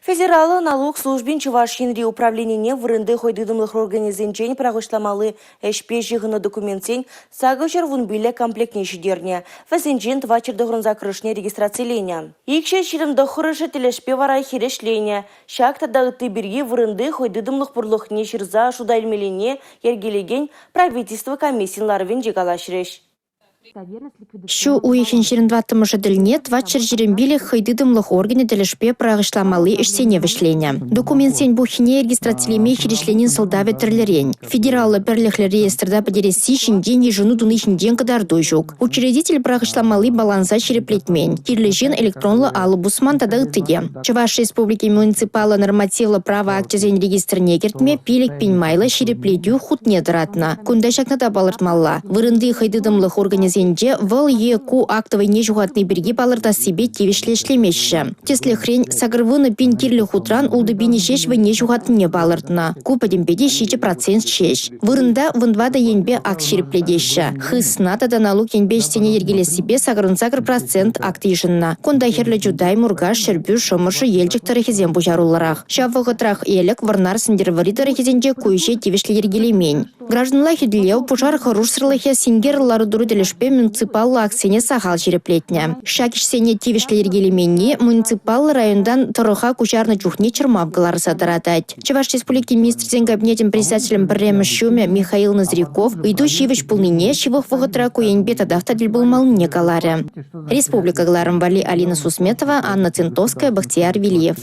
Федералы налог службин Чувашинри управлениене вырынды хойдыдымлых организенчен прағышламалы әшпе жығыны документсен сағышыр вунбиле комплектне шидерне. Фәсенчен твачырдығырын закрышне регистрацияления. Икше ширымды хырышы тілешпе варай херешления. Шактада ұтты бірге вырынды хойдыдымлых бұрлықне шырза шудайлмелене ергелеген правительство комиссияларвен жегалашыреш. Шу уехин шерендваттымышы діліне твачыр жерембілі хайдыдымлық органы тілішпе прағышламалы ішсене вішлені. Документсен бұхине регистрациялеме херешленін сылдаве түрлерен. Федералы бірліхлі реестрда подересі шинден ежіну дуны шинден кадарду жүк. Учредитель прағышламалы баланса шереплетмен. Кирлежен электронлы алы бусман тада ұттыде. Чуваш республики муниципалы нормативлы права актезен регистріне кертме пелек пен майлы шереплетю хутне дыратна. Күнда шакнада балыртмалла. Вырынды хайдыдымлық организен вăл ЕКУ актовый не жугатный берги балырта себе тевешлешлемешші. Тесле хрень сагырвыны пин кирлі хутран улды бини шеш вы не жугатыне балыртна. Купадем педе 6% шеш. Вырында вындвада енбе акт шерепледешші. Хысна тада налог енбе штене ергеле себе сагырын-сагыр процент акт ешінна. Конда херлі жудай мургаш шербю шомыршы елчік тарахизен бұжаруларах. Шавығы трах елік варнар сындервари тарахизенде куйше тевешле ергелемень. Гражданла хедлеу пушар харуш сырлыхе сингерлары дуру делешпе муниципаллы аксене сахал жереплетне. Шакишсене тивешле ергелеменне муниципаллы райондан тұрыға кучарны чухне чермавгалары садаратать. Чуваш республики министрзен кабинетем председателем Бремешуме Михаил Назряков иду шивыш пулнине шивых вогатра куенбе тадахта дел булмалне каларе. Республика Гларам Вали Алина Сусметова, Анна Центовская, Бахтияр Вильев.